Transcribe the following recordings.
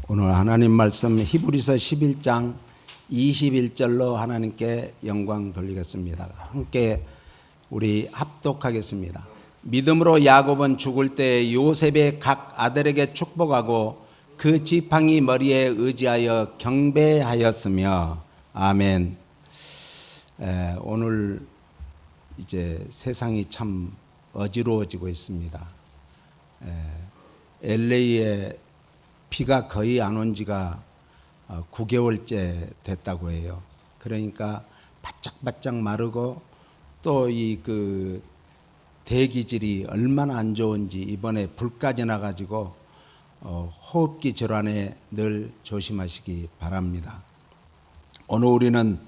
오늘 하나님 말씀 히브리서 11장 21절로 하나님께 영광 돌리겠습니다. 함께 우리 합독하겠습니다. 믿음으로 야곱은 죽을 때 요셉의 각 아들에게 축복하고 그 지팡이 머리에 의지하여 경배하였으며 아멘. 오늘 이제 세상이 참 어지러워지고 있습니다. LA에 비가 거의 안 온 지가 9개월째 됐다고 해요. 그러니까 바짝바짝 마르고 또 이 그 대기질이 얼마나 안 좋은지 이번에 불까지 나가지고 호흡기 질환에 늘 조심하시기 바랍니다. 오늘 우리는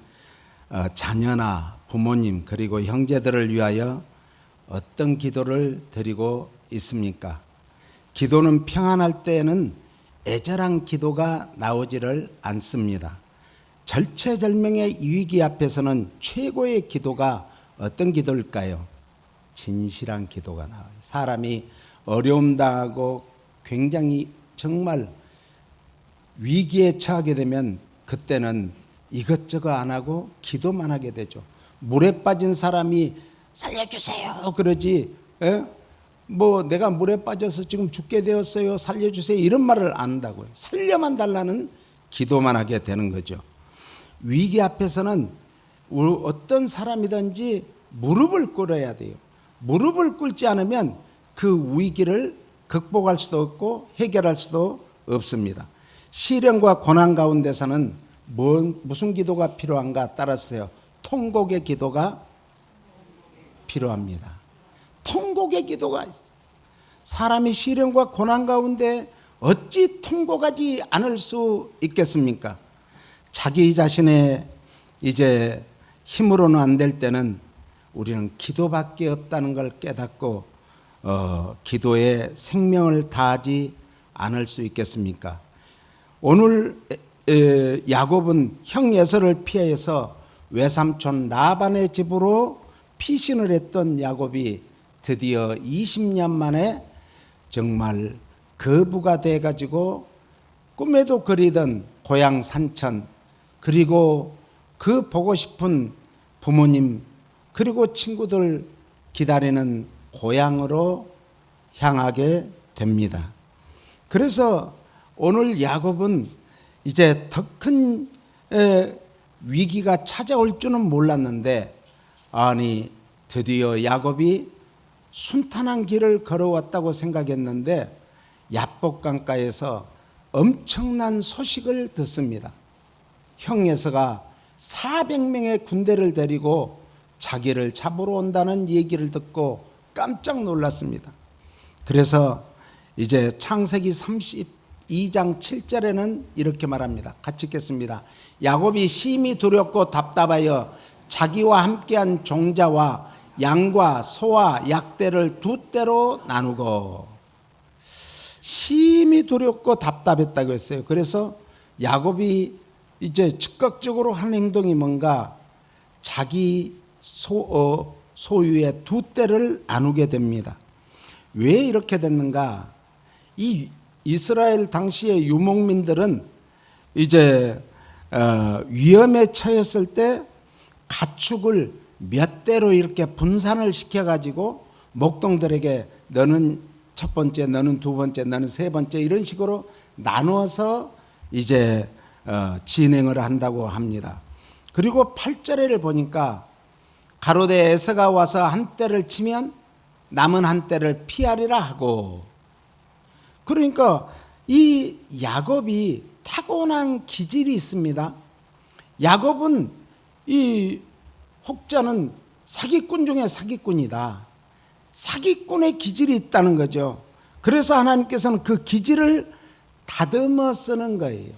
자녀나 부모님 그리고 형제들을 위하여 어떤 기도를 드리고 있습니까? 기도는 평안할 때에는 애절한 기도가 나오지를 않습니다. 절체절명의 위기 앞에서는 최고의 기도가 어떤 기도일까요? 진실한 기도가 나와요. 사람이 어려움 당하고 굉장히 정말 위기에 처하게 되면 그때는 이것저것 안 하고 기도만 하게 되죠. 물에 빠진 사람이 살려주세요 그러지, 뭐 내가 물에 빠져서 지금 죽게 되었어요 살려주세요 이런 말을 안 한다고요. 살려만 달라는 기도만 하게 되는 거죠. 위기 앞에서는 어떤 사람이든지 무릎을 꿇어야 돼요. 무릎을 꿇지 않으면 그 위기를 극복할 수도 없고 해결할 수도 없습니다. 시련과 고난 가운데서는 무슨 기도가 필요한가 따라서요. 통곡의 기도가 필요합니다. 통곡의 기도가 있어요. 사람이 시련과 고난 가운데 어찌 통곡하지 않을 수 있겠습니까? 자기 자신의 이제 힘으로는 안 될 때는 우리는 기도밖에 없다는 걸 깨닫고 기도에 생명을 다하지 않을 수 있겠습니까? 오늘 야곱은 형 에서를 피해서 외삼촌 라반의 집으로 피신을 했던 야곱이 드디어 20년 만에 정말 거부가 돼가지고 꿈에도 그리던 고향 산천 그리고 그 보고 싶은 부모님 그리고 친구들 기다리는 고향으로 향하게 됩니다. 그래서 오늘 야곱은 이제 더 큰 위기가 찾아올 줄은 몰랐는데 아니 드디어 야곱이 순탄한 길을 걸어왔다고 생각했는데 야복강가에서 엄청난 소식을 듣습니다. 형 에서가 400명의 군대를 데리고 자기를 잡으러 온다는 얘기를 듣고 깜짝 놀랐습니다. 그래서 이제 창세기 32장 7절에는 이렇게 말합니다. 같이 읽겠습니다. 야곱이 심히 두렵고 답답하여 자기와 함께한 종자와 양과 소와 약대를 두 떼로 나누고 심히 두렵고 답답했다고 했어요. 그래서 야곱이 이제 즉각적으로 한 행동이 뭔가 자기 소유의 두 떼를 나누게 됩니다. 왜 이렇게 됐는가? 이 이스라엘 당시의 유목민들은 이제 위험에 처했을 때 가축을 몇 대로 이렇게 분산을 시켜가지고 목동들에게 너는 첫 번째, 너는 두 번째, 너는 세 번째 이런 식으로 나누어서 이제 진행을 한다고 합니다. 그리고 8절에를 보니까 가로대 에서가 와서 한 대를 치면 남은 한 대를 피하리라 하고 그러니까 이 야곱이 타고난 기질이 있습니다. 야곱은 이 혹자는 사기꾼 중에 사기꾼이다. 사기꾼의 기질이 있다는 거죠. 그래서 하나님께서는 그 기질을 다듬어 쓰는 거예요.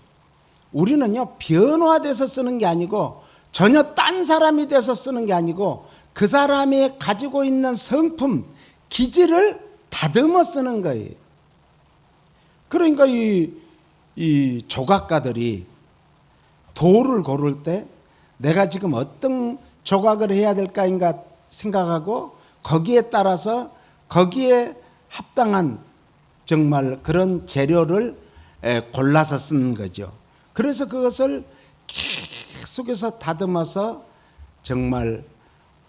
우리는요 변화돼서 쓰는 게 아니고 전혀 딴 사람이 돼서 쓰는 게 아니고 그 사람이 가지고 있는 성품, 기질을 다듬어 쓰는 거예요. 그러니까 이 조각가들이 돌을 고를 때 내가 지금 어떤 조각을 해야 될까인가 생각하고 거기에 따라서 거기에 합당한 정말 그런 재료를 골라서 쓴 거죠. 그래서 그것을 계속해서 다듬어서 정말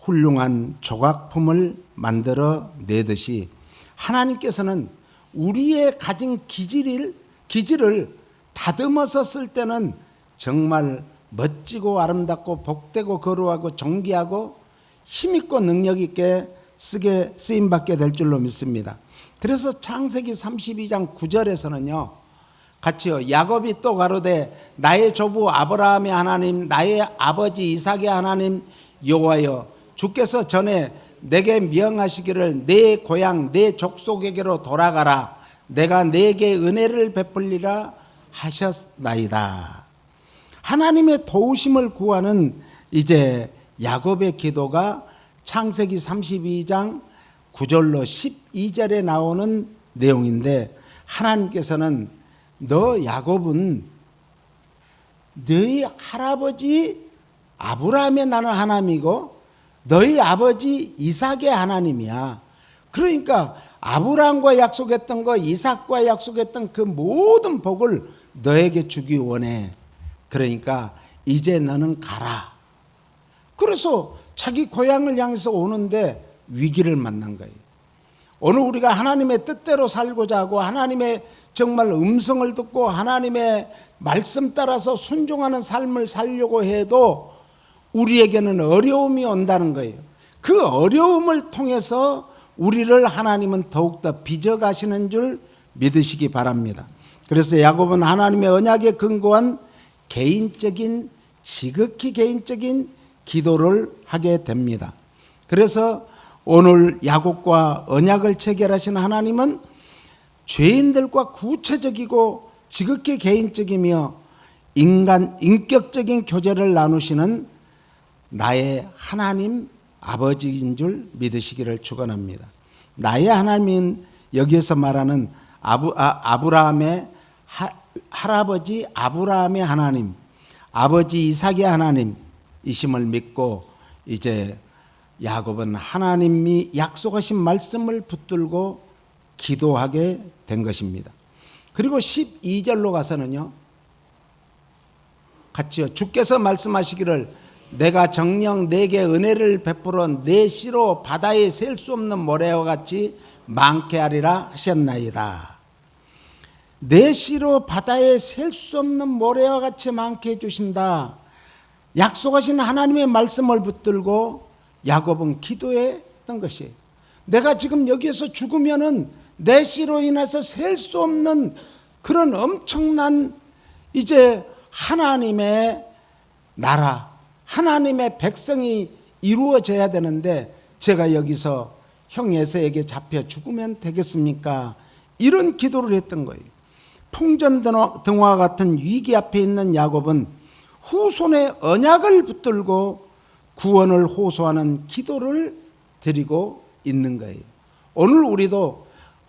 훌륭한 조각품을 만들어 내듯이 하나님께서는 우리의 가진 기질을 다듬어서 쓸 때는 정말 멋지고 아름답고 복되고 거룩하고 존귀하고 힘있고 능력있게 쓰임받게 될 줄로 믿습니다. 그래서 창세기 32장 9절에서는요 같이요, 야곱이 또 가로되 나의 조부 아브라함의 하나님 나의 아버지 이삭의 하나님 여호와여, 주께서 전에 내게 명하시기를 내 고향 내 족속에게로 돌아가라, 내가 내게 은혜를 베풀리라 하셨나이다. 하나님의 도우심을 구하는 이제 야곱의 기도가 창세기 32장 9절로 12절에 나오는 내용인데, 하나님께서는 너 야곱은 너희 할아버지 아브라함의 나는 하나님이고 너희 아버지 이삭의 하나님이야. 그러니까 아브라함과 약속했던 거, 이삭과 약속했던 그 모든 복을 너에게 주기 원해. 그러니까 이제 너는 가라. 그래서 자기 고향을 향해서 오는데 위기를 만난 거예요. 오늘 우리가 하나님의 뜻대로 살고자 하고 하나님의 정말 음성을 듣고 하나님의 말씀 따라서 순종하는 삶을 살려고 해도 우리에게는 어려움이 온다는 거예요. 그 어려움을 통해서 우리를 하나님은 더욱더 빚어가시는 줄 믿으시기 바랍니다. 그래서 야곱은 하나님의 언약에 근거한 개인적인, 지극히 개인적인 기도를 하게 됩니다. 그래서 오늘 야곱과 언약을 체결하신 하나님은 죄인들과 구체적이고 지극히 개인적이며 인격적인 교제를 나누시는 나의 하나님 아버지인 줄 믿으시기를 축원합니다. 나의 하나님은 여기에서 말하는 아브라함의 할아버지 아브라함의 하나님, 아버지 이삭의 하나님이심을 믿고 이제 야곱은 하나님이 약속하신 말씀을 붙들고 기도하게 된 것입니다. 그리고 12절로 가서는요, 같이요. 주께서 말씀하시기를 내가 정녕 내게 은혜를 베풀어 내 씨로 바다에 셀 수 없는 모래와 같이 많게 하리라 하셨나이다. 내 씨로 바다에 셀 수 없는 모래와 같이 많게 해주신다. 약속하신 하나님의 말씀을 붙들고 야곱은 기도했던 것이에요. 내가 지금 여기에서 죽으면은 내 씨로 인해서 셀 수 없는 그런 엄청난 이제 하나님의 나라, 하나님의 백성이 이루어져야 되는데 제가 여기서 형 에서에게 잡혀 죽으면 되겠습니까? 이런 기도를 했던 거예요. 풍전등화 같은 위기 앞에 있는 야곱은 후손의 언약을 붙들고 구원을 호소하는 기도를 드리고 있는 거예요. 오늘 우리도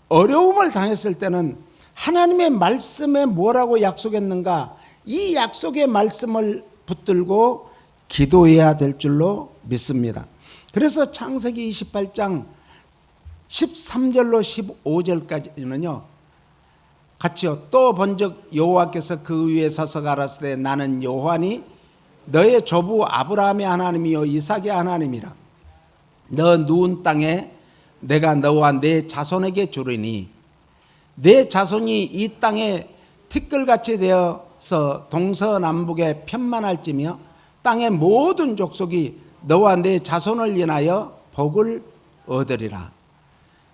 어려움을 당했을 때는 하나님의 말씀에 뭐라고 약속했는가, 이 약속의 말씀을 붙들고 기도해야 될 줄로 믿습니다. 그래서 창세기 28장 13절로 15절까지는요 같이요. 또 본즉 여호와께서 그 위에 서서 가라사대 나는 여호와니 너의 조부 아브라함의 하나님이요 이삭의 하나님이라. 너 누운 땅에 내가 너와 내 자손에게 주리니 내 자손이 이 땅에 티끌같이 되어서 동서남북에 편만할지며 땅의 모든 족속이 너와 내 자손을 인하여 복을 얻으리라.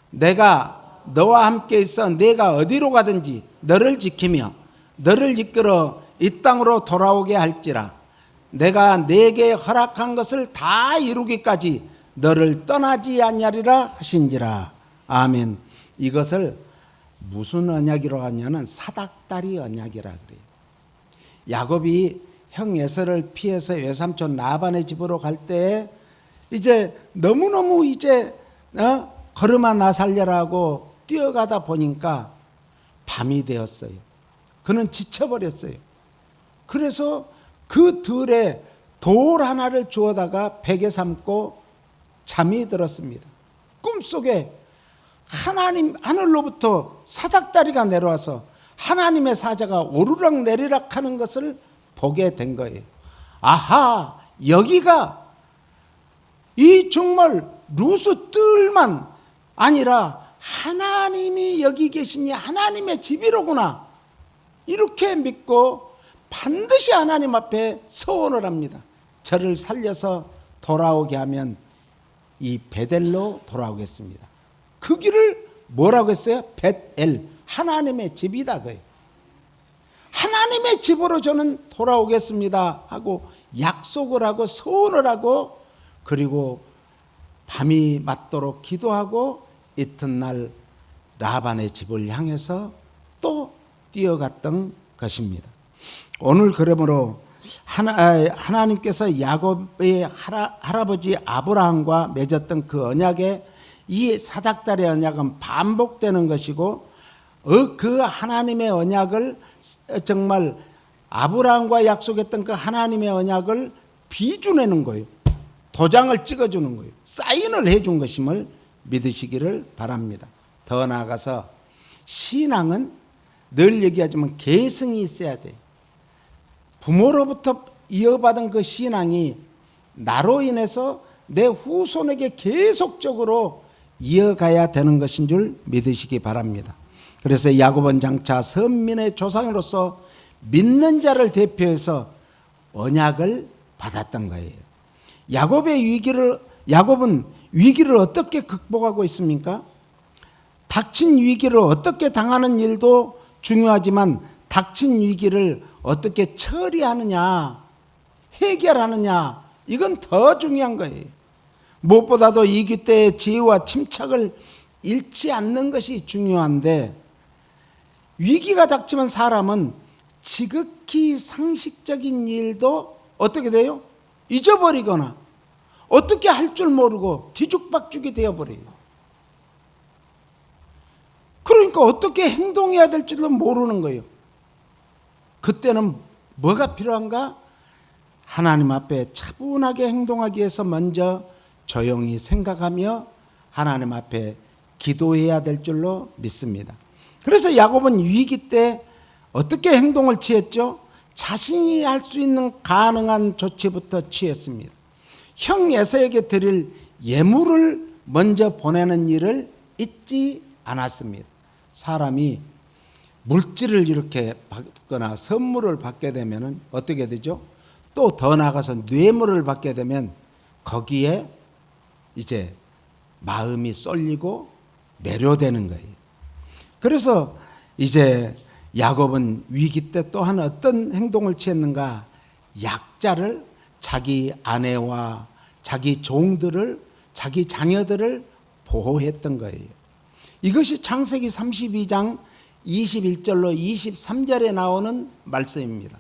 내가 너와 함께 있어 내가 어디로 가든지 너를 지키며 너를 이끌어 이 땅으로 돌아오게 할지라. 내가 내게 허락한 것을 다 이루기까지 너를 떠나지 아니하리라 하신지라. 아멘. 이것을 무슨 언약이라고 하냐면 사닥다리 언약이라 그래요. 야곱이 형 에서를 피해서 외삼촌 라반의 집으로 갈 때 이제 너무너무 이제 걸음아 나 살려라고 뛰어가다 보니까 밤이 되었어요. 그는 지쳐버렸어요. 그래서 그 들에 돌 하나를 주워다가 베개 삼고 잠이 들었습니다. 꿈속에 하나님 하늘로부터 사닥다리가 내려와서 하나님의 사자가 오르락 내리락 하는 것을 보게 된 거예요. 아하, 여기가 이 정말 루스 뜰만 아니라 하나님이 여기 계시니 하나님의 집이로구나. 이렇게 믿고 반드시 하나님 앞에 서원을 합니다. 저를 살려서 돌아오게 하면 이 베델로 돌아오겠습니다. 그 길을 뭐라고 했어요? 벳엘, 하나님의 집이다 그예요. 하나님의 집으로 저는 돌아오겠습니다 하고 약속을 하고 서원을 하고, 그리고 밤이 맞도록 기도하고 이튿날 라반의 집을 향해서 또 뛰어갔던 것입니다. 오늘 그러므로 하나님께서 야곱의 할아버지 아브라함과 맺었던 그 언약에 이 사닥다리 언약은 반복되는 것이고, 그 하나님의 언약을 정말 아브라함과 약속했던 그 하나님의 언약을 비준내는 거예요. 도장을 찍어주는 거예요. 사인을 해준 것임을 믿으시기를 바랍니다. 더 나아가서 신앙은 늘 얘기하지만 계승이 있어야 돼요. 부모로부터 이어받은 그 신앙이 나로 인해서 내 후손에게 계속적으로 이어가야 되는 것인 줄 믿으시기 바랍니다. 그래서 야곱은 장차 선민의 조상으로서 믿는 자를 대표해서 언약을 받았던 거예요. 야곱은 위기를 어떻게 극복하고 있습니까? 닥친 위기를 어떻게 당하는 일도 중요하지만 닥친 위기를 어떻게 처리하느냐, 해결하느냐, 이건 더 중요한 거예요. 무엇보다도 위기 때의 지혜와 침착을 잃지 않는 것이 중요한데, 위기가 닥치면 사람은 지극히 상식적인 일도 어떻게 돼요? 잊어버리거나 어떻게 할 줄 모르고 뒤죽박죽이 되어버려요. 그러니까 어떻게 행동해야 될 줄도 모르는 거예요. 그때는 뭐가 필요한가? 하나님 앞에 차분하게 행동하기 위해서 먼저 조용히 생각하며 하나님 앞에 기도해야 될 줄로 믿습니다. 그래서 야곱은 위기 때 어떻게 행동을 취했죠? 자신이 할 수 있는 가능한 조치부터 취했습니다. 형 에서에게 드릴 예물을 먼저 보내는 일을 잊지 않았습니다. 사람이 물질을 이렇게 받거나 선물을 받게 되면 어떻게 되죠? 또 더 나아가서 뇌물을 받게 되면 거기에 이제 마음이 쏠리고 매료되는 거예요. 그래서 이제 야곱은 위기 때 또한 어떤 행동을 취했는가? 약자를, 자기 아내와 자기 종들을, 자기 자녀들을 보호했던 거예요. 이것이 창세기 32장 21절로 23절에 나오는 말씀입니다.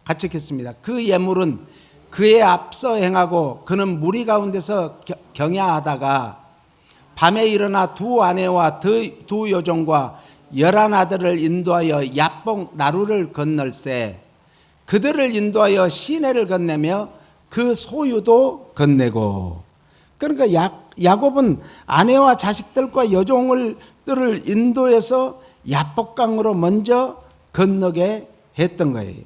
같이 읽겠습니다. 그 예물은 그에 앞서 행하고 그는 무리 가운데서 경야하다가 밤에 일어나 두 아내와 두 여종과 11 아들을 인도하여 야복 나루를 건널세 그들을 인도하여 시내를 건네며 그 소유도 건네고. 그러니까 야곱은 아내와 자식들과 여종들을 인도해서 야복강으로 먼저 건너게 했던 거예요.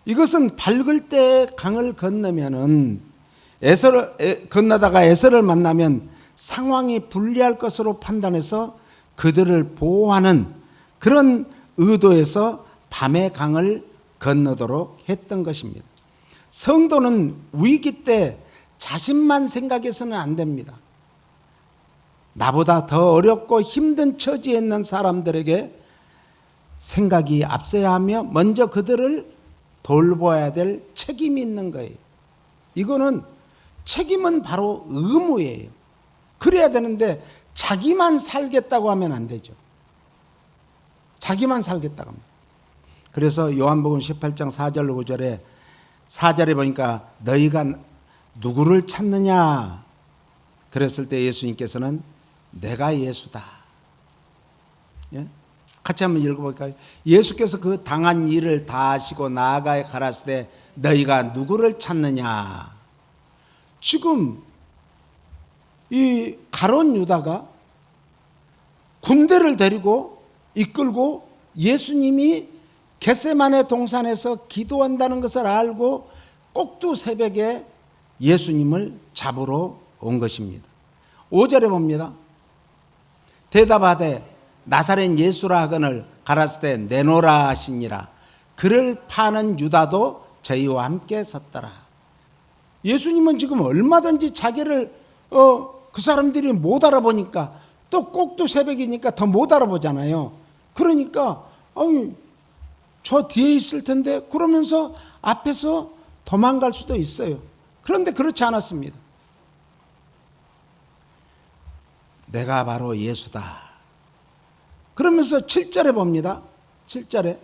이것은 밝을 때 강을 건너면은 건너다가 에서를 만나면 상황이 불리할 것으로 판단해서 그들을 보호하는 그런 의도에서 밤의 강을 건너도록 했던 것입니다. 성도는 위기 때 자신만 생각해서는 안 됩니다. 나보다 더 어렵고 힘든 처지에 있는 사람들에게 생각이 앞서야 하며 먼저 그들을 돌봐야 될 책임이 있는 거예요. 이거는 책임은 바로 의무예요. 그래야 되는데 자기만 살겠다고 하면 안 되죠. 자기만 살겠다고 합니다. 그래서 요한복음 18장 4절 5절에 4절에 보니까 너희가 누구를 찾느냐 그랬을 때 예수님께서는 내가 예수다. 예? 같이 한번 읽어볼까요? 예수께서 그 당한 일을 다 하시고 나아가 가라사대 때 너희가 누구를 찾느냐. 지금 이 가룟 유다가 군대를 데리고 이끌고 예수님이 겟세마네 동산에서 기도한다는 것을 알고 꼭두 새벽에 예수님을 잡으러 온 것입니다. 5절에 봅니다. 대답하되 나사렛 예수라 하거늘 가라사대 때 내놓으라 하시니라. 그를 파는 유다도 저희와 함께 섰더라. 예수님은 지금 얼마든지 자기를 그 사람들이 못 알아보니까, 또 꼭두 새벽이니까 더 못 알아보잖아요. 그러니까 저 뒤에 있을 텐데 그러면서 앞에서 도망갈 수도 있어요. 그런데 그렇지 않았습니다. 내가 바로 예수다. 그러면서 7절에 봅니다. 7절에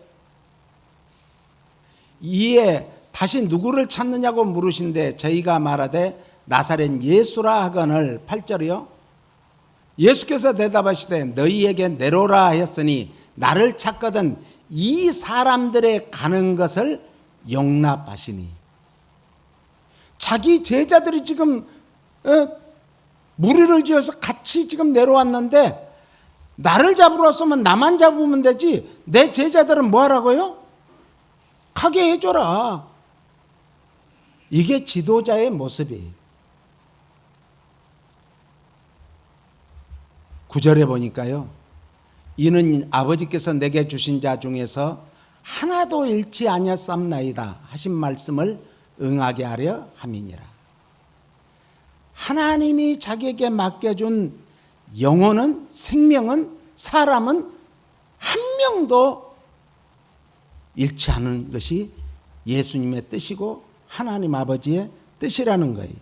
이에 다시 누구를 찾느냐고 물으신데 저희가 말하되 나사렛 예수라 하거늘. 8절이요. 예수께서 대답하시되 너희에게 내려오라 하였으니 나를 찾거든 이 사람들의 가는 것을 용납하시니. 자기 제자들이 지금 무리를 지어서 같이 지금 내려왔는데 나를 잡으러 왔으면 나만 잡으면 되지 내 제자들은 뭐 하라고요? 가게 해줘라. 이게 지도자의 모습이에요. 9절에 보니까요. 이는 아버지께서 내게 주신 자 중에서 하나도 잃지 아니하였사옵나이다 하신 말씀을 응하게 하려 함이니라. 하나님이 자기에게 맡겨준 영혼은, 생명은, 사람은 한 명도 잃지 않은 것이 예수님의 뜻이고 하나님 아버지의 뜻이라는 거예요.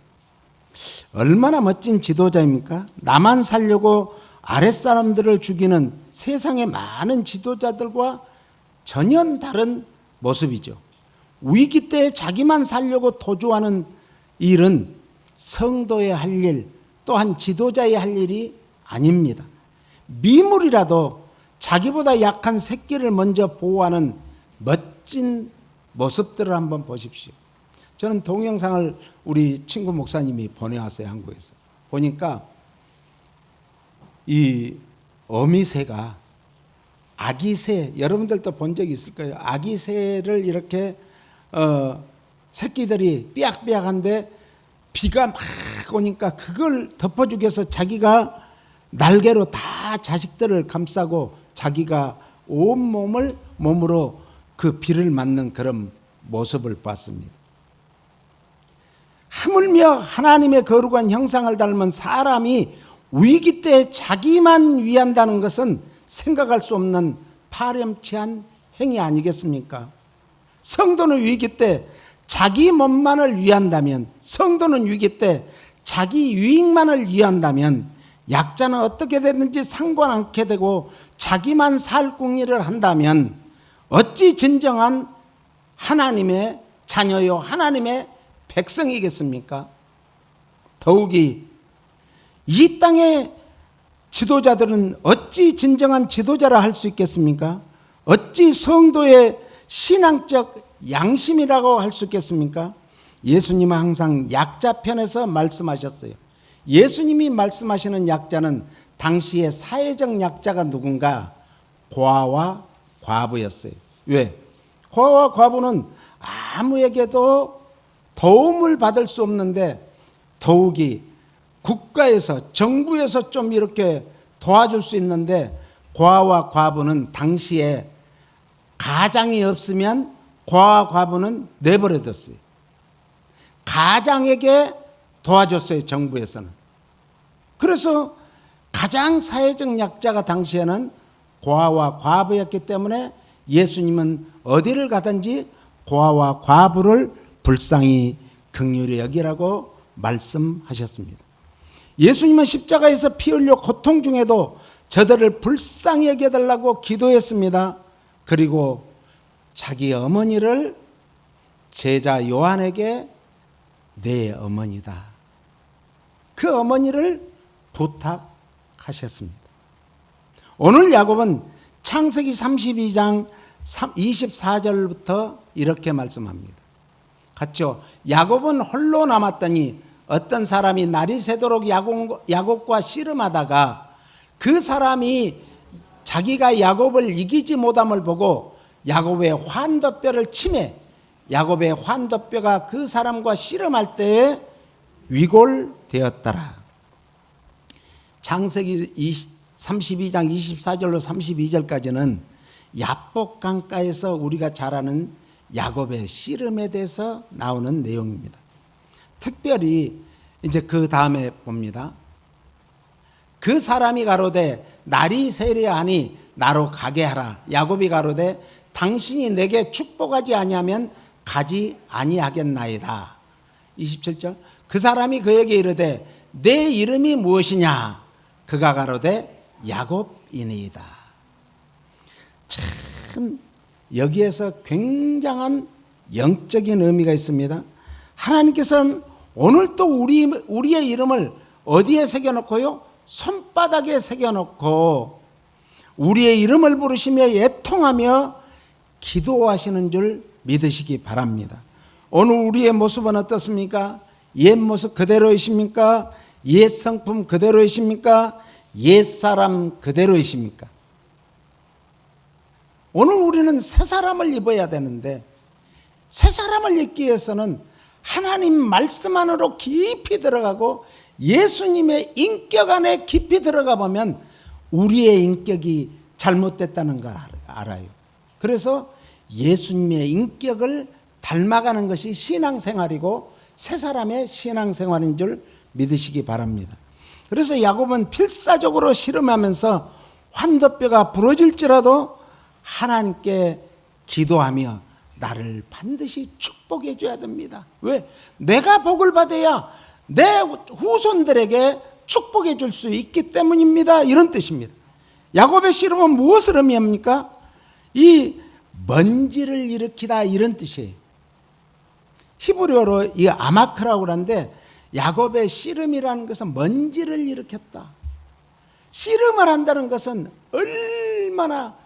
얼마나 멋진 지도자입니까? 나만 살려고 아랫사람들을 죽이는 세상의 많은 지도자들과 전혀 다른 모습이죠. 위기 때 자기만 살려고 도주하는 일은 성도의 할 일, 또한 지도자의 할 일이 아닙니다. 미물이라도 자기보다 약한 새끼를 먼저 보호하는 멋진 모습들을 한번 보십시오. 저는 동영상을 우리 친구 목사님이 보내왔어요. 한국에서 보니까 이 어미새가, 아기새, 여러분들도 본 적이 있을 거예요. 아기새를 이렇게 새끼들이 삐약삐약한데 비가 막 오니까 그걸 덮어주기 위해서 자기가 날개로 다 자식들을 감싸고 자기가 몸으로 그 비를 맞는 그런 모습을 봤습니다. 하물며 하나님의 거룩한 형상을 닮은 사람이 위기 때 자기만 위한다는 것은 생각할 수 없는 파렴치한 행위 아니겠습니까? 성도는 위기 때 자기 몸만을 위한다면, 성도는 위기 때 자기 유익만을 위한다면 약자는 어떻게 되든지 상관 않게 되고 자기만 살 궁리를 한다면 어찌 진정한 하나님의 자녀요 하나님의 백성이겠습니까? 더욱이 이 땅의 지도자들은 어찌 진정한 지도자라 할 수 있겠습니까? 어찌 성도의 신앙적 양심이라고 할 수 있겠습니까? 예수님은 항상 약자 편에서 말씀하셨어요. 예수님이 말씀하시는 약자는 당시의 사회적 약자가 누군가? 고아와 과부였어요. 왜? 고아와 과부는 아무에게도 도움을 받을 수 없는데 더욱이 국가에서, 정부에서 좀 이렇게 도와줄 수 있는데 고아와 과부는 당시에 가장이 없으면 고아와 과부는 내버려뒀어요. 가장에게 도와줬어요, 정부에서는. 그래서 가장 사회적 약자가 당시에는 고아와 과부였기 때문에 예수님은 어디를 가든지 고아와 과부를 불쌍히 긍휼히 여기라고 말씀하셨습니다. 예수님은 십자가에서 피 흘려 고통 중에도 저들을 불쌍히 여겨달라고 기도했습니다. 그리고 자기 어머니를 제자 요한에게 내 어머니다, 그 어머니를 부탁하셨습니다. 오늘 야곱은 창세기 32장 24절부터 이렇게 말씀합니다. 같죠? 야곱은 홀로 남았더니 어떤 사람이 날이 새도록 야곱과 씨름하다가 그 사람이 자기가 야곱을 이기지 못함을 보고 야곱의 환도뼈를 치매, 야곱의 환도뼈가 그 사람과 씨름할 때에 위골되었더라. 창세기 32장 24절로 32절까지는 야복 강가에서 우리가 잘 아는 야곱의 씨름에 대해서 나오는 내용입니다. 특별히 이제 그 다음에 봅니다. 그 사람이 가로되 날이 세려하니 나로 가게 하라. 야곱이 가로되 당신이 내게 축복하지 아니하면 가지 아니하겠나이다. 27절. 그 사람이 그에게 이르되 내 이름이 무엇이냐? 그가 가로되 야곱이니이다. 참 여기에서 굉장한 영적인 의미가 있습니다. 하나님께서는 오늘 또 우리의 이름을 어디에 새겨놓고요? 손바닥에 새겨놓고 우리의 이름을 부르시며 애통하며 기도하시는 줄 믿으시기 바랍니다. 오늘 우리의 모습은 어떻습니까? 옛 모습 그대로이십니까? 옛 성품 그대로이십니까? 옛 사람 그대로이십니까? 오늘 우리는 새 사람을 입어야 되는데 새 사람을 입기 위해서는 하나님 말씀 안으로 깊이 들어가고 예수님의 인격 안에 깊이 들어가 보면 우리의 인격이 잘못됐다는 걸 알아요. 그래서 예수님의 인격을 닮아가는 것이 신앙생활이고 새 사람의 신앙생활인 줄 믿으시기 바랍니다. 그래서 야곱은 필사적으로 씨름하면서 환도뼈가 부러질지라도 하나님께 기도하며 나를 반드시 축복해 줘야 됩니다. 왜? 내가 복을 받아야 내 후손들에게 축복해 줄 수 있기 때문입니다. 이런 뜻입니다. 야곱의 씨름은 무엇을 의미합니까? 이 먼지를 일으키다 이런 뜻이에요. 히브리어로 이 아마크라고 하는데 야곱의 씨름이라는 것은 먼지를 일으켰다. 씨름을 한다는 것은 얼마나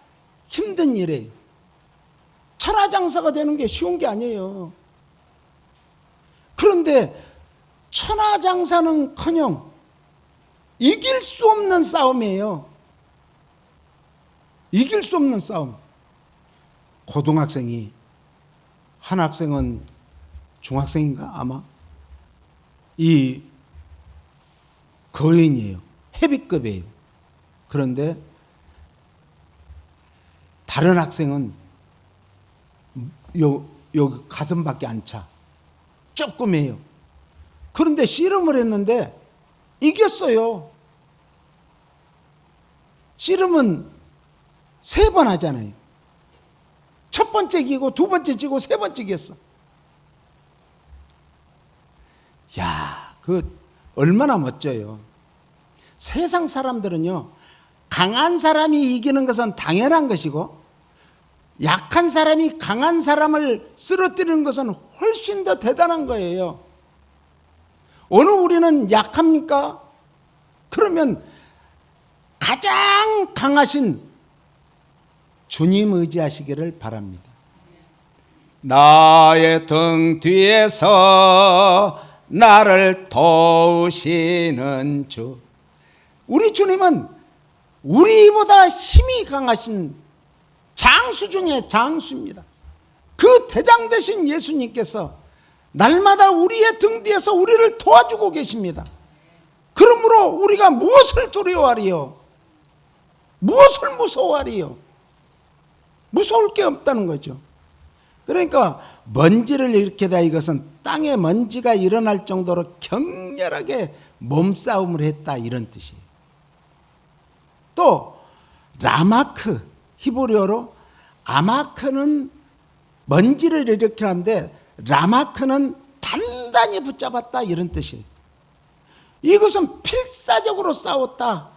힘든 일이에요. 천하장사가 되는 게 쉬운 게 아니에요. 그런데 천하장사는커녕 이길 수 없는 싸움이에요. 이길 수 없는 싸움. 고등학생이, 한 학생은 중학생인가 아마, 이 거인이에요. 헤비급이에요. 그런데 다른 학생은 요 가슴밖에 안 차. 조금이에요. 그런데 씨름을 했는데 이겼어요. 씨름은 3번 하잖아요. 첫 번째 이기고 두 번째 지고 세 번째 이겼어. 야, 그 얼마나 멋져요. 세상 사람들은요, 강한 사람이 이기는 것은 당연한 것이고 약한 사람이 강한 사람을 쓰러뜨리는 것은 훨씬 더 대단한 거예요. 오늘 우리는 약합니까? 그러면 가장 강하신 주님 의지하시기를 바랍니다. 나의 등 뒤에서 나를 도우시는 주. 우리 주님은 우리보다 힘이 강하신 장수 중에 장수입니다. 그 대장 되신 예수님께서 날마다 우리의 등 뒤에서 우리를 도와주고 계십니다. 그러므로 우리가 무엇을 두려워하리요? 무엇을 무서워하리요? 무서울 게 없다는 거죠. 그러니까 먼지를 일으키다, 이것은 땅에 먼지가 일어날 정도로 격렬하게 몸싸움을 했다, 이런 뜻이에요. 또 라마크, 히브리어로 아마크는 먼지를 일으키는데 라마크는 단단히 붙잡았다, 이런 뜻이에요. 이것은 필사적으로 싸웠다,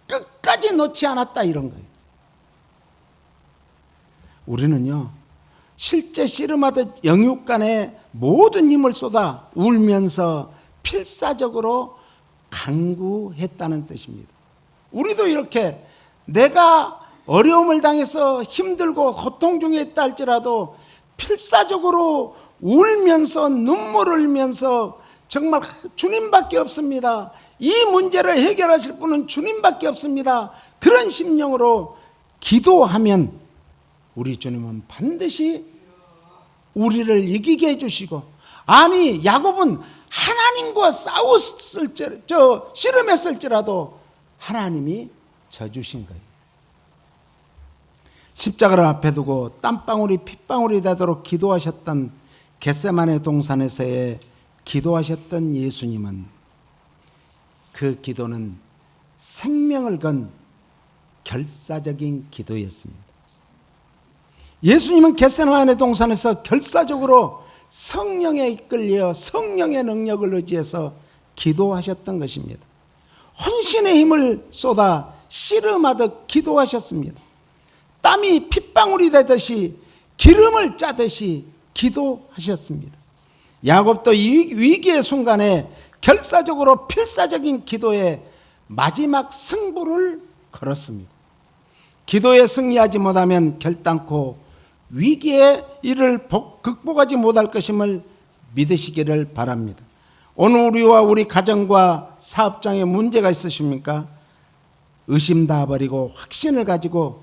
끝까지 놓지 않았다, 이런 거예요. 우리는요, 실제 씨름하듯 영육간에 모든 힘을 쏟아 울면서 필사적으로 간구했다는 뜻입니다. 우리도 이렇게 내가 어려움을 당해서 힘들고 고통 중에 있다 할지라도 필사적으로 울면서 눈물을 흘리면서 정말 주님밖에 없습니다, 이 문제를 해결하실 분은 주님밖에 없습니다, 그런 심령으로 기도하면 우리 주님은 반드시 우리를 이기게 해주시고, 아니 야곱은 하나님과 씨름했을지라도 하나님이 져주신 거예요. 십자가를 앞에 두고 땀방울이 핏방울이 되도록 기도하셨던 겟세마네 동산에서의 기도하셨던 예수님은 그 기도는 생명을 건 결사적인 기도였습니다. 예수님은 겟세마네 동산에서 결사적으로 성령에 이끌려 성령의 능력을 의지해서 기도하셨던 것입니다. 헌신의 힘을 쏟아 씨름하듯 기도하셨습니다. 땀이 핏방울이 되듯이 기름을 짜듯이 기도하셨습니다. 야곱도 이 위기의 순간에 결사적으로 필사적인 기도에 마지막 승부를 걸었습니다. 기도에 승리하지 못하면 결단코 위기의 일을 극복하지 못할 것임을 믿으시기를 바랍니다. 오늘 우리와 우리 가정과 사업장에 문제가 있으십니까? 의심 다 버리고 확신을 가지고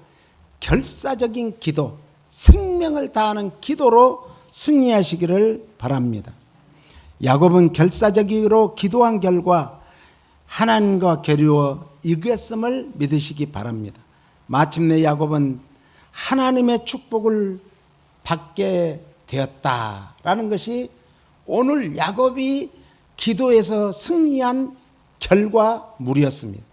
결사적인 기도, 생명을 다하는 기도로 승리하시기를 바랍니다. 야곱은 결사적으로 기도한 결과 하나님과 겨루어 이겼음을 믿으시기 바랍니다. 마침내 야곱은 하나님의 축복을 받게 되었다라는 것이 오늘 야곱이 기도에서 승리한 결과물이었습니다.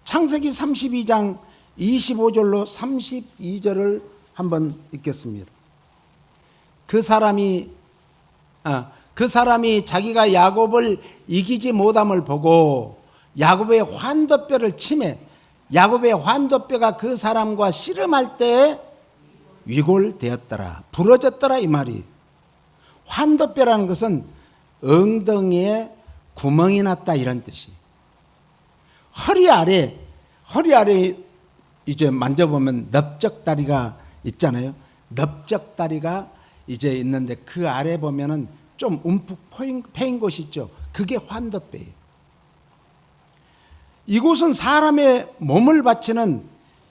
창세기 32장 25절로 32절을 한번 읽겠습니다. 그 사람이 자기가 야곱을 이기지 못함을 보고 야곱의 환도뼈를 치매, 야곱의 환도뼈가 그 사람과 씨름할 때 위골되었더라, 부러졌더라 이 말이. 환도뼈라는 것은 엉덩이에 구멍이 났다 이런 뜻이. 허리 아래 이제 만져보면 넓적다리가 있잖아요. 넓적다리가 이제 있는데 그 아래 보면은 좀 움푹 패인 곳이 있죠. 그게 환도뼈예요. 이곳은 사람의 몸을 바치는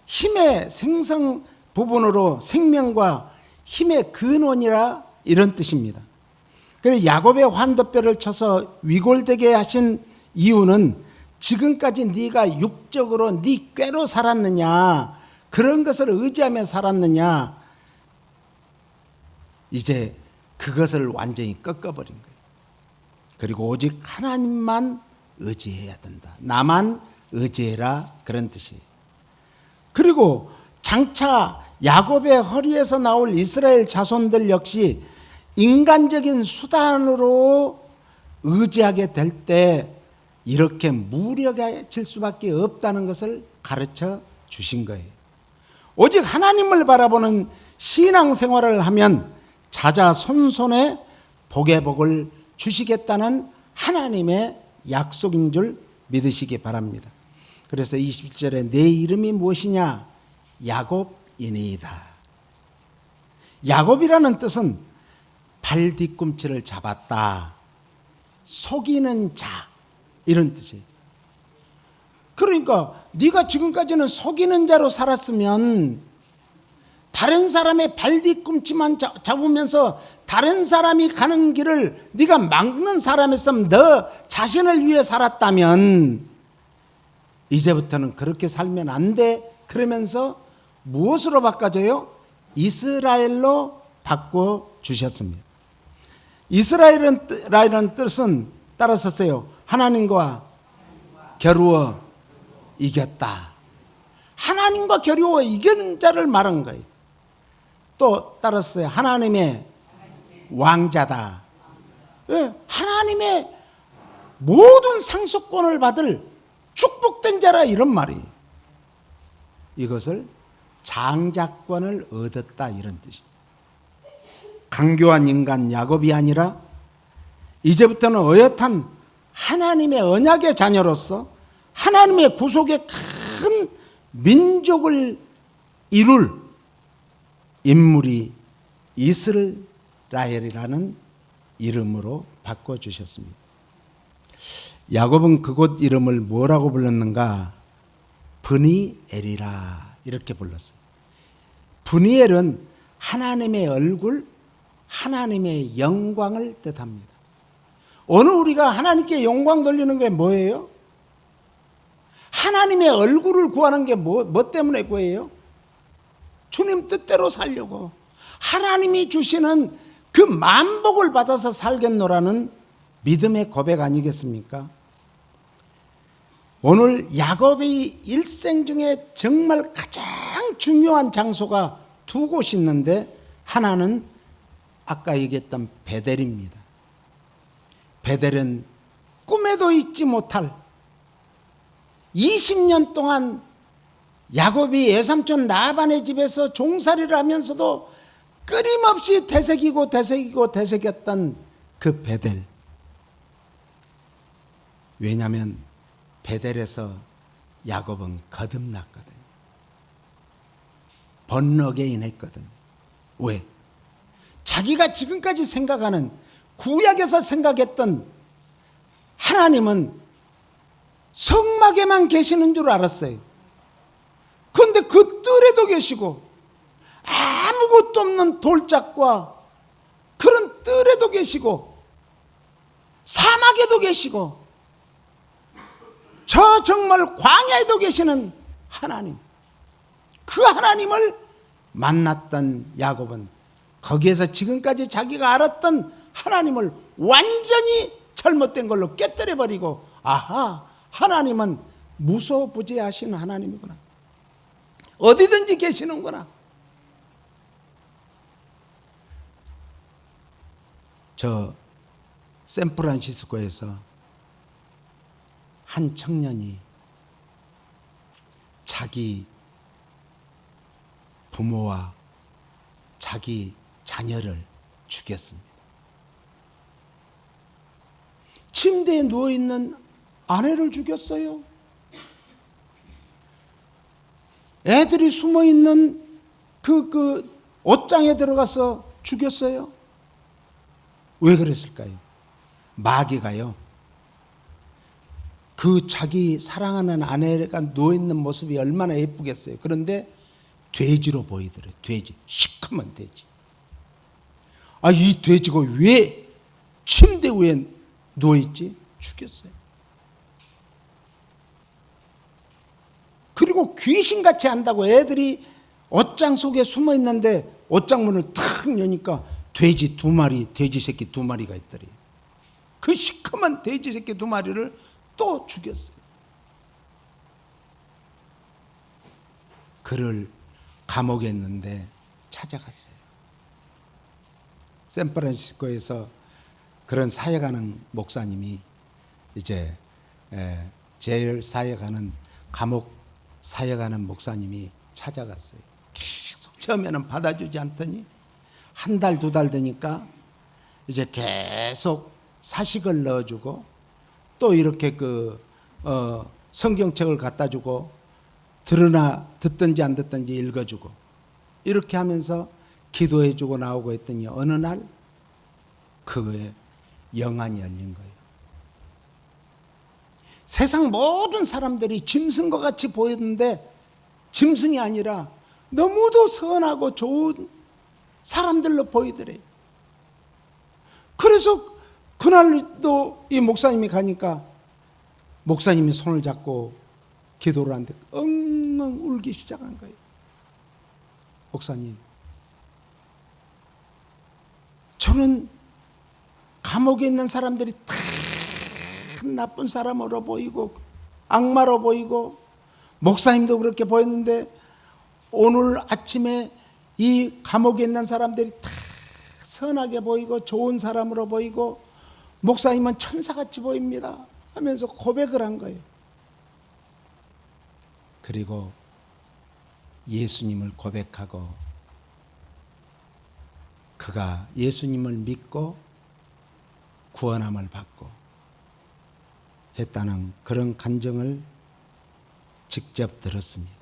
힘의 생성 부분으로 생명과 힘의 근원이라 이런 뜻입니다. 그래서 야곱의 환도뼈를 쳐서 위골되게 하신 이유는 지금까지 네가 육적으로 네 꾀로 살았느냐, 그런 것을 의지하며 살았느냐, 이제 그것을 완전히 꺾어버린 거예요. 그리고 오직 하나님만 의지해야 된다. 나만 의지해라, 그런 뜻이에요. 그리고 장차 야곱의 허리에서 나올 이스라엘 자손들 역시 인간적인 수단으로 의지하게 될 때 이렇게 무력해질 수밖에 없다는 것을 가르쳐 주신 거예요. 오직 하나님을 바라보는 신앙생활을 하면 자자손손에 복의 복을 주시겠다는 하나님의 약속인 줄 믿으시기 바랍니다. 그래서 21절에 내 이름이 무엇이냐? 야곱이니이다. 야곱이라는 뜻은 발 뒤꿈치를 잡았다, 속이는 자, 이런 뜻이에요. 그러니까 네가 지금까지는 속이는 자로 살았으면 다른 사람의 발 뒤꿈치만 잡으면서 다른 사람이 가는 길을 네가 막는 사람이었으면, 너 자신을 위해 살았다면 이제부터는 그렇게 살면 안 돼. 그러면서 무엇으로 바꿔줘요? 이스라엘로 바꿔주셨습니다. 이스라엘이라는 뜻은 따라서 써요. 하나님과 겨루어 이겼다. 하나님과 겨루어 이기는 자를 말한 거예요. 또 따라서 하나님의 왕자다. 왜? 하나님의 모든 상속권을 받을 축복된 자라, 이런 말이에요. 이것을 장자권을 얻었다, 이런 뜻입니다. 강교한 인간 야곱이 아니라 이제부터는 어엿한 하나님의 언약의 자녀로서 하나님의 구속의 큰 민족을 이룰 인물이 이스라엘이라는 이름으로 바꿔주셨습니다. 야곱은 그곳 이름을 뭐라고 불렀는가? 브니엘이라 이렇게 불렀어요. 브니엘은 하나님의 얼굴, 하나님의 영광을 뜻합니다. 오늘 우리가 하나님께 영광 돌리는 게 뭐예요? 하나님의 얼굴을 구하는 게 뭐 때문에 구해요? 주님 뜻대로 살려고, 하나님이 주시는 그 만복을 받아서 살겠노라는 믿음의 고백 아니겠습니까? 오늘 야곱의 일생 중에 정말 가장 중요한 장소가 두 곳이 있는데, 하나는 아까 얘기했던 베델입니다. 베델은 꿈에도 잊지 못할 20년 동안 야곱이 외삼촌 라반의 집에서 종살이를 하면서도 끊임없이 되새겼던 그 베델. 왜냐하면 베델에서 야곱은 거듭났거든. 번너게인 했거든. 왜? 자기가 지금까지 생각하는, 구약에서 생각했던 하나님은 성막에만 계시는 줄 알았어요. 그런데 그 뜰에도 계시고, 아무것도 없는 돌짝과 그런 뜰에도 계시고, 사막에도 계시고, 저 정말 광야에도 계시는 하나님, 그 하나님을 만났던 야곱은 거기에서 지금까지 자기가 알았던 하나님을 완전히 잘못된 걸로 깨뜨려버리고, 아하, 하나님은 무소부재하신 하나님이구나, 어디든지 계시는구나. 저 샌프란시스코에서 한 청년이 자기 부모와 자기 자녀를 죽였습니다. 침대에 누워있는 아내를 죽였어요. 애들이 숨어있는 그 옷장에 들어가서 죽였어요. 왜 그랬을까요? 마귀가요, 그 자기 사랑하는 아내가 누워있는 모습이 얼마나 예쁘겠어요. 그런데 돼지로 보이더래요. 돼지, 시커먼 돼지. 아, 이 돼지가 왜 침대 위에 누워있지? 죽였어요. 그리고 귀신같이 한다고 애들이 옷장 속에 숨어있는데 옷장 문을 탁 여니까 돼지 두 마리, 돼지 새끼 두 마리가 있더래요. 그 시커먼 돼지 새끼 두 마리를 또 죽였어요. 그를 감옥에 있는데 찾아갔어요. 샌프란시스코에서 그런 사역하는 목사님이 이제 제일 사역하는, 감옥 사역하는 목사님이 찾아갔어요. 계속 처음에는 받아주지 않더니 한 달, 두 달 되니까 이제 계속 사식을 넣어주고, 또 이렇게 성경책을 갖다 주고, 듣든지 안 듣든지 읽어주고, 이렇게 하면서 기도해주고 나오고 했더니 어느 날 그의 영안이 열린 거예요. 세상 모든 사람들이 짐승과 같이 보였는데 짐승이 아니라 너무도 선하고 좋은 사람들로 보이더래요. 그래서 그날도 이 목사님이 가니까 목사님이 손을 잡고 기도를 하는데 엉엉 울기 시작한 거예요. 목사님, 저는 감옥에 있는 사람들이 다 나쁜 사람으로 보이고 악마로 보이고, 목사님도 그렇게 보였는데 오늘 아침에 이 감옥에 있는 사람들이 다 선하게 보이고 좋은 사람으로 보이고, 목사님은 천사같이 보입니다 하면서 고백을 한 거예요. 그리고 예수님을 고백하고 그가 예수님을 믿고 구원함을 받고 했다는 그런 간증을 직접 들었습니다.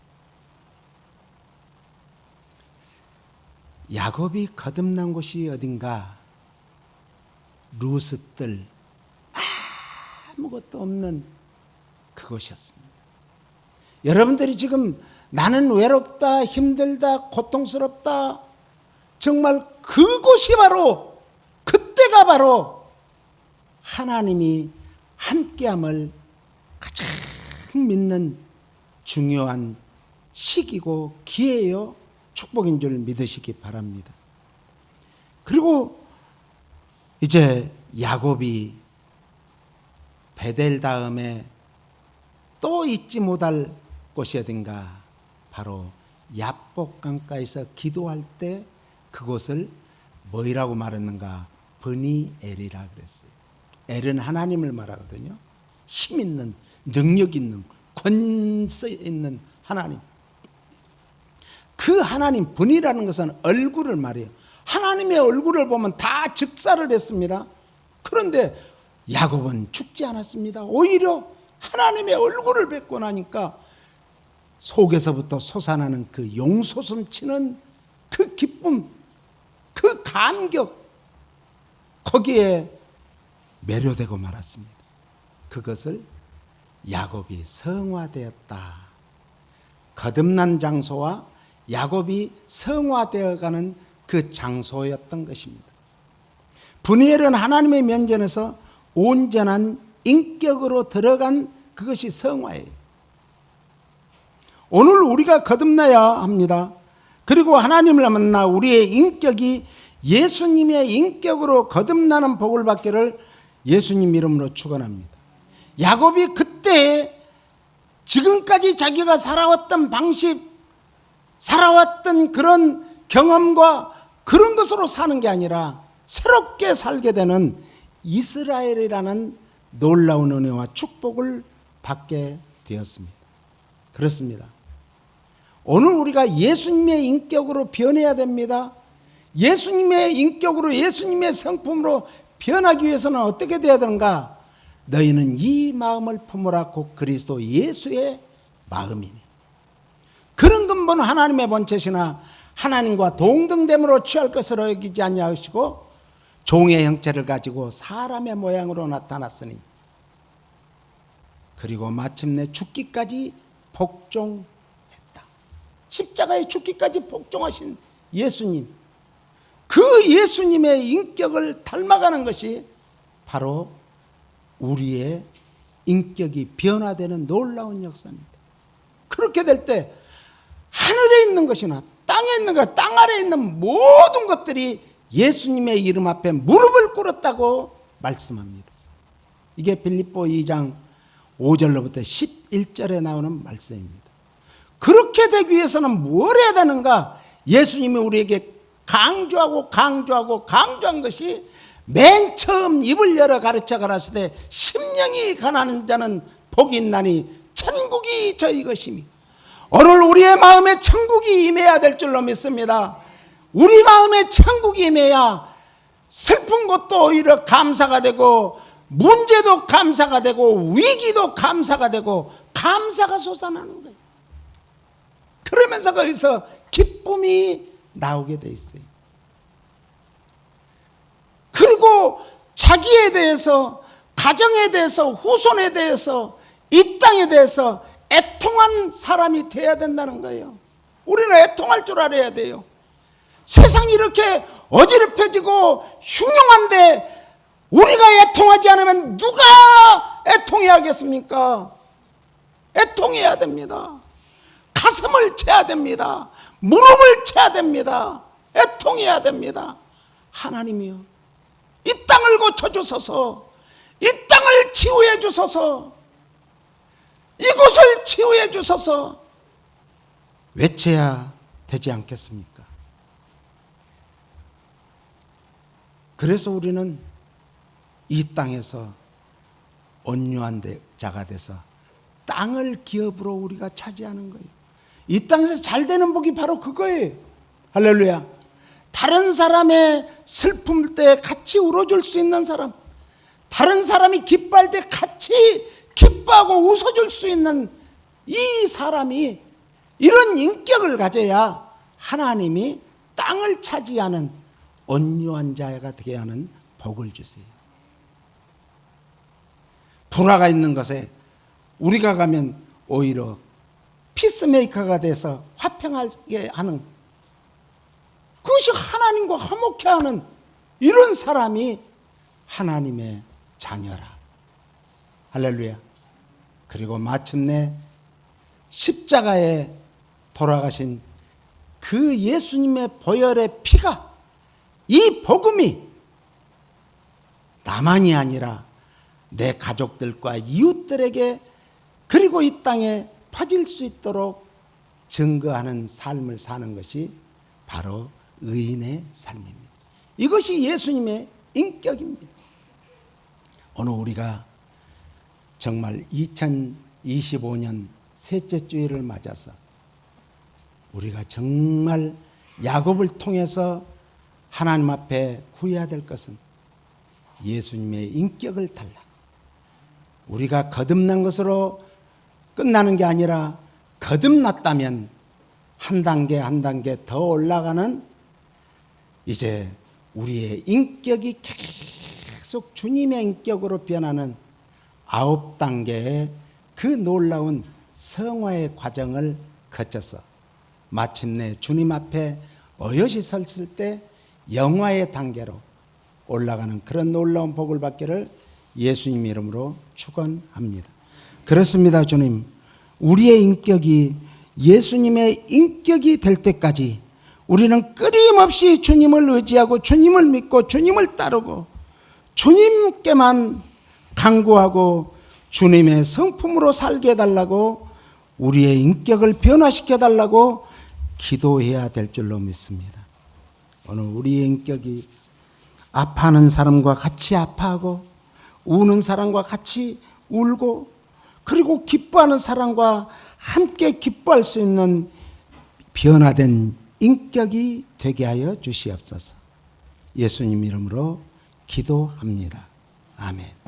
야곱이 거듭난 곳이 어딘가? 루스 뜰, 아무것도 없는 그곳이었습니다. 여러분들이 지금 나는 외롭다, 힘들다, 고통스럽다. 정말 그곳이 바로, 그때가 바로 하나님이 함께함을 가장 믿는 중요한 시기고 기회요, 축복인 줄 믿으시기 바랍니다. 그리고 이제 야곱이 베델 다음에 또 잊지 못할 곳이 어딘가, 바로 야복 강가에서 기도할 때 그곳을 뭐라고 말했는가? 브니엘이라 그랬어요. 엘은 하나님을 말하거든요. 힘 있는, 능력 있는, 권세 있는 하나님. 그 하나님, 분이라는 것은 얼굴을 말해요. 하나님의 얼굴을 보면 다 즉사를 했습니다. 그런데 야곱은 죽지 않았습니다. 오히려 하나님의 얼굴을 뵙고 나니까 속에서부터 솟아나는 그 용솟음치는 그 기쁨, 그 감격, 거기에 매료되고 말았습니다. 그것을 야곱이 성화되었다. 거듭난 장소와 야곱이 성화되어가는 그 장소였던 것입니다. 브니엘은 하나님의 면전에서 온전한 인격으로 들어간 그것이 성화예요. 오늘 우리가 거듭나야 합니다. 그리고 하나님을 만나 우리의 인격이 예수님의 인격으로 거듭나는 복을 받기를 예수님 이름으로 축원합니다. 야곱이 그때 지금까지 자기가 살아왔던 방식, 살아왔던 그런 경험과 그런 것으로 사는 게 아니라 새롭게 살게 되는 이스라엘이라는 놀라운 은혜와 축복을 받게 되었습니다. 그렇습니다. 오늘 우리가 예수님의 인격으로 변해야 됩니다. 예수님의 인격으로, 예수님의 성품으로 변하기 위해서는 어떻게 되어야 되는가? 너희는 이 마음을 품으라, 곧 그리스도 예수의 마음이니. 그런 근본 하나님의 본체시나 하나님과 동등됨으로 취할 것으로 여기지 아니하시고 종의 형체를 가지고 사람의 모양으로 나타났으니, 그리고 마침내 죽기까지 복종했다. 십자가에 죽기까지 복종하신 예수님, 그 예수님의 인격을 닮아가는 것이 바로 우리의 인격이 변화되는 놀라운 역사입니다. 그렇게 될 때 하늘에 있는 것이나 땅에 있는 것, 땅 아래에 있는 모든 것들이 예수님의 이름 앞에 무릎을 꿇었다고 말씀합니다. 이게 빌립보 2장 5절로부터 11절에 나오는 말씀입니다. 그렇게 되기 위해서는 뭘 해야 되는가? 예수님이 우리에게 강조한 것이 맨 처음 입을 열어 가르쳐 가라사대 심령이 가난한 자는 복이 있나니 천국이 저희 것이니. 오늘 우리의 마음에 천국이 임해야 될 줄로 믿습니다. 우리 마음에 천국이 임해야 슬픈 것도 오히려 감사가 되고, 문제도 감사가 되고, 위기도 감사가 되고, 감사가 솟아나는 거예요. 그러면서 거기서 기쁨이 나오게 돼 있어요. 그리고 자기에 대해서, 가정에 대해서, 후손에 대해서, 이 땅에 대해서 애통한 사람이 돼야 된다는 거예요. 우리는 애통할 줄 알아야 돼요. 세상이 이렇게 어지럽혀지고 흉흉한데 우리가 애통하지 않으면 누가 애통해야 하겠습니까? 애통해야 됩니다. 가슴을 쳐야 됩니다. 무릎을 쳐야 됩니다. 애통해야 됩니다. 하나님이요, 이 땅을 고쳐주소서, 이 땅을 치유해 주소서, 이곳을 치유해 주소서 외쳐야 되지 않겠습니까? 그래서 우리는 이 땅에서 온유한 자가 돼서 땅을 기업으로 우리가 차지하는 거예요. 이 땅에서 잘 되는 복이 바로 그거예요. 할렐루야. 다른 사람의 슬픔 때 같이 울어줄 수 있는 사람, 다른 사람이 기뻐할 때 같이 기뻐하고 웃어줄 수 있는 이 사람이, 이런 인격을 가져야 하나님이 땅을 차지하는 온유한 자가 되게 하는 복을 주세요. 불화가 있는 것에 우리가 가면 오히려 피스메이커가 돼서 화평하게 하는, 그것이 하나님과 화목해 하는 이런 사람이 하나님의 자녀라. 할렐루야. 그리고 마침내 십자가에 돌아가신 그 예수님의 보혈의 피가, 이 복음이 나만이 아니라 내 가족들과 이웃들에게 그리고 이 땅에 퍼질 수 있도록 증거하는 삶을 사는 것이 바로 의인의 삶입니다. 이것이 예수님의 인격입니다. 오늘 우리가 정말 2025년 셋째 주일을 맞아서 우리가 정말 야곱을 통해서 하나님 앞에 구해야 될 것은 예수님의 인격을 달라고, 우리가 거듭난 것으로 끝나는 게 아니라 거듭났다면 한 단계 한 단계 더 올라가는, 이제 우리의 인격이 계속 주님의 인격으로 변하는 9단계의 그 놀라운 성화의 과정을 거쳐서 마침내 주님 앞에 어여시 섰을 때 영화의 단계로 올라가는 그런 놀라운 복을 받기를 예수님 이름으로 축원합니다. 그렇습니다. 주님, 우리의 인격이 예수님의 인격이 될 때까지 우리는 끊임없이 주님을 의지하고 주님을 믿고 주님을 따르고 주님께만 간구하고 주님의 성품으로 살게 해달라고, 우리의 인격을 변화시켜 달라고 기도해야 될 줄로 믿습니다. 오늘 우리의 인격이 아파하는 사람과 같이 아파하고 우는 사람과 같이 울고 그리고 기뻐하는 사람과 함께 기뻐할 수 있는 변화된 인격이 되게 하여 주시옵소서. 예수님 이름으로 기도합니다. 아멘.